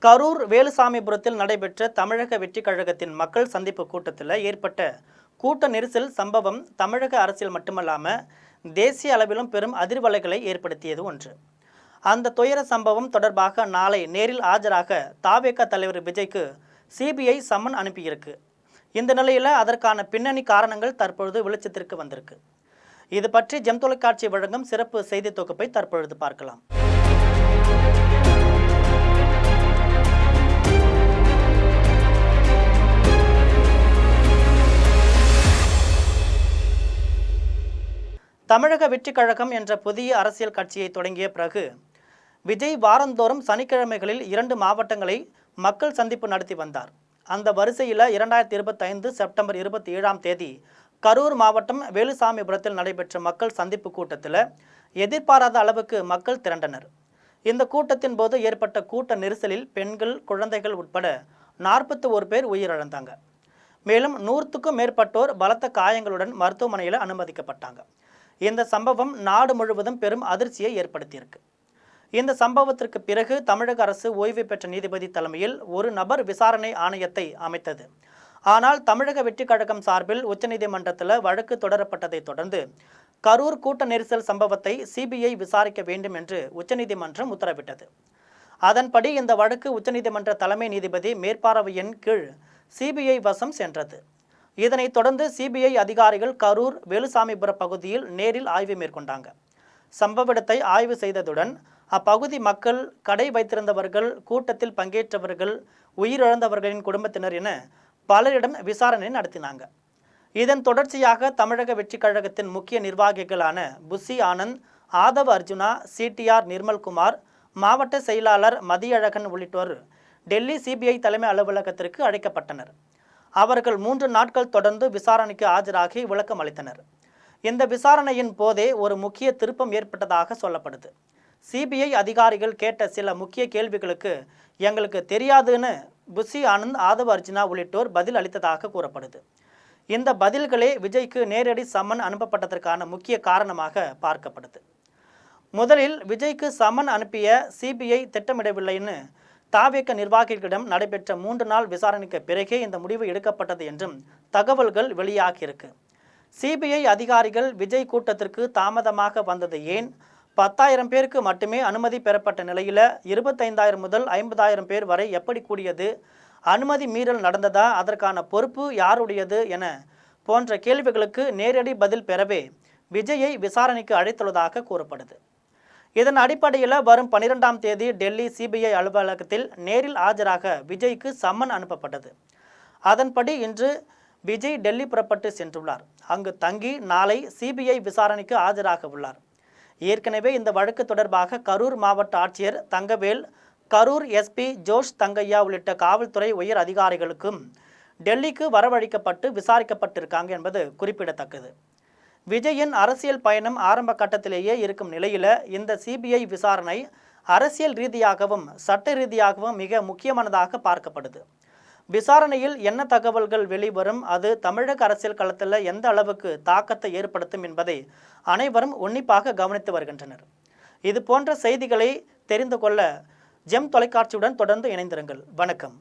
கரூர் வேலுசாமிபுரத்தில் நடைபெற்ற தமிழக வெற்றிக் கழகத்தின் மக்கள் சந்திப்பு கூட்டத்தில் ஏற்பட்ட கூட்ட நெரிசல் சம்பவம் தமிழக அரசியல் மட்டுமல்லாமல் தேசிய அளவிலும் பெரும் அதிர்வலைகளை ஏற்படுத்தியது ஒன்று. அந்த துயர சம்பவம் தொடர்பாக நாளை நேரில் ஆஜராக தாவேக தலைவர் விஜய்க்கு சிபிஐ சம்மன் அனுப்பியிருக்கு. இந்த நிலையில் அதற்கான பின்னணி காரணங்கள் தற்பொழுது வெளிச்சத்திற்கு வந்திருக்கு. இது பற்றி ஜெம் தொலைக்காட்சி வழங்கும் சிறப்பு செய்தி தொகுப்பை தற்பொழுது பார்க்கலாம். தமிழக வெற்றிக் கழகம் என்ற புதிய அரசியல் கட்சியை தொடங்கிய பிறகு விஜய் வாரந்தோறும் சனிக்கிழமைகளில் 2 மாவட்டங்களை மக்கள் சந்திப்பு நடத்தி வந்தார். அந்த வரிசையில் 2025 செப்டம்பர் 27ஆம் தேதி கரூர் மாவட்டம் வேலுசாமிபுரத்தில் நடைபெற்ற மக்கள் சந்திப்பு கூட்டத்தில் எதிர்பாராத அளவுக்கு மக்கள் திரண்டனர். இந்த கூட்டத்தின் போது ஏற்பட்ட கூட்ட நெரிசலில் பெண்கள், குழந்தைகள் உட்பட 41 பேர் உயிரிழந்தாங்க. மேலும் 100க்கும் மேற்பட்டோர் பலத்த காயங்களுடன் மருத்துவமனையில் அனுமதிக்கப்பட்டாங்க. இந்த சம்பவம் நாடு முழுவதும் பெரும் அதிர்ச்சியை ஏற்படுத்தியிருக்கு. இந்த சம்பவத்திற்கு பிறகு தமிழக அரசு ஓய்வு பெற்ற நீதிபதி தலைமையில் ஒரு நபர் விசாரணை ஆணையத்தை அமைத்தது. ஆனால் தமிழக வெற்றிக் கழகம் சார்பில் உச்சநீதிமன்றத்தில் வழக்கு தொடரப்பட்டதை தொடர்ந்து கரூர் கூட்ட நெரிசல் சம்பவத்தை சிபிஐ விசாரிக்க வேண்டும் என்று உச்சநீதிமன்றம் உத்தரவிட்டது. அதன்படி இந்த வழக்கு உச்சநீதிமன்ற தலைமை நீதிபதி மேற்பார்வையின் கீழ் சிபிஐ வசம் சென்றது. இதனைத் தொடர்ந்து சிபிஐ அதிகாரிகள் கரூர் வேலுசாமிபுர பகுதியில் நேரில் ஆய்வு மேற்கொண்டாங்க. சம்பவ இடத்தை ஆய்வு செய்ததுடன் அப்பகுதி மக்கள், கடை வைத்திருந்தவர்கள், கூட்டத்தில் பங்கேற்றவர்கள், உயிரிழந்தவர்களின் குடும்பத்தினர் என பலரிடம் விசாரணை நடத்தினாங்க. இதன் தொடர்ச்சியாக தமிழக வெற்றிக் கழகத்தின் முக்கிய நிர்வாகிகளான புசி ஆனந்த், ஆதவ அர்ஜுனா, சிடிஆர் நிர்மல்குமார், மாவட்ட செயலாளர் மதியழகன் உள்ளிட்டோர் டெல்லி சிபிஐ தலைமை அலுவலகத்திற்கு அழைக்கப்பட்டனர். அவர்கள் 3 நாட்கள் தொடர்ந்து விசாரணைக்கு ஆஜராகி விளக்கம் அளித்தனர். இந்த விசாரணையின் போதே ஒரு முக்கிய திருப்பம் ஏற்பட்டதாக சொல்லப்படுது. சிபிஐ அதிகாரிகள் கேட்ட சில முக்கிய கேள்விகளுக்கு எங்களுக்கு தெரியாதுன்னு புசி ஆனந்த், ஆதவ அர்ஜுனா உள்ளிட்டோர் பதில் அளித்ததாக கூறப்படுது. இந்த பதில்களே விஜய்க்கு நேரடி சம்மன் அனுப்பப்பட்டதற்கான முக்கிய காரணமாக பார்க்கப்படுது. முதலில் விஜய்க்கு சம்மன் அனுப்பிய சிபிஐ திட்டமிடவில்லைன்னு தாவேக நிர்வாகிகளிடம் நடைபெற்ற 3 நாள் விசாரணைக்கு பிறகே இந்த முடிவு எடுக்கப்பட்டது என்றும் தகவல்கள் வெளியாகியிருக்கு. சிபிஐ அதிகாரிகள் விஜய் கூட்டத்திற்கு தாமதமாக வந்தது ஏன், 10,000 பேருக்கு மட்டுமே அனுமதி பெறப்பட்ட நிலையில் 25,000 முதல் 50,000 பேர் வரை எப்படி கூடியது, அனுமதி மீறல் நடந்ததா, அதற்கான பொறுப்பு யாருடையது என போன்ற கேள்விகளுக்கு நேரடி பதில் பெறவே விஜயை விசாரணைக்கு அழைத்துள்ளதாக கூறப்படுது. இதன் அடிப்படையில் வரும் 12ஆம் தேதி டெல்லி சிபிஐ அலுவலகத்தில் நேரில் ஆஜராக விஜய்க்கு சம்மன் அனுப்பப்பட்டது. அதன்படி இன்று விஜய் டெல்லி புறப்பட்டு சென்றுள்ளார். அங்கு தங்கி நாளை சிபிஐ விசாரணைக்கு ஆஜராக உள்ளார். ஏற்கனவே இந்த வழக்கு தொடர்பாக கரூர் மாவட்ட ஆட்சியர் தங்கவேல், கரூர் எஸ்பி ஜோஷ் தங்கையா உள்ளிட்ட காவல்துறை உயர் அதிகாரிகளுக்கும் டெல்லிக்கு வரவழைக்கப்பட்டு விசாரிக்கப்பட்டிருக்காங்க என்பது குறிப்பிடத்தக்கது. விஜயின் அரசியல் பயணம் ஆரம்ப கட்டத்திலேயே இருக்கும் நிலையில் இந்த சிபிஐ விசாரணை அரசியல் ரீதியாகவும் சட்ட ரீதியாகவும் மிக முக்கியமானதாக பார்க்கப்படுது. விசாரணையில் என்ன தகவல்கள் வெளிவரும், அது தமிழக அரசியல் களத்தில் எந்த அளவுக்கு தாக்கத்தை ஏற்படுத்தும் என்பதை அனைவரும் உன்னிப்பாக கவனித்து வருகின்றனர். இது போன்ற செய்திகளை தெரிந்து கொள்ள ஜெம் தொலைக்காட்சியுடன் தொடர்ந்து இணைந்திருங்கள். வணக்கம்.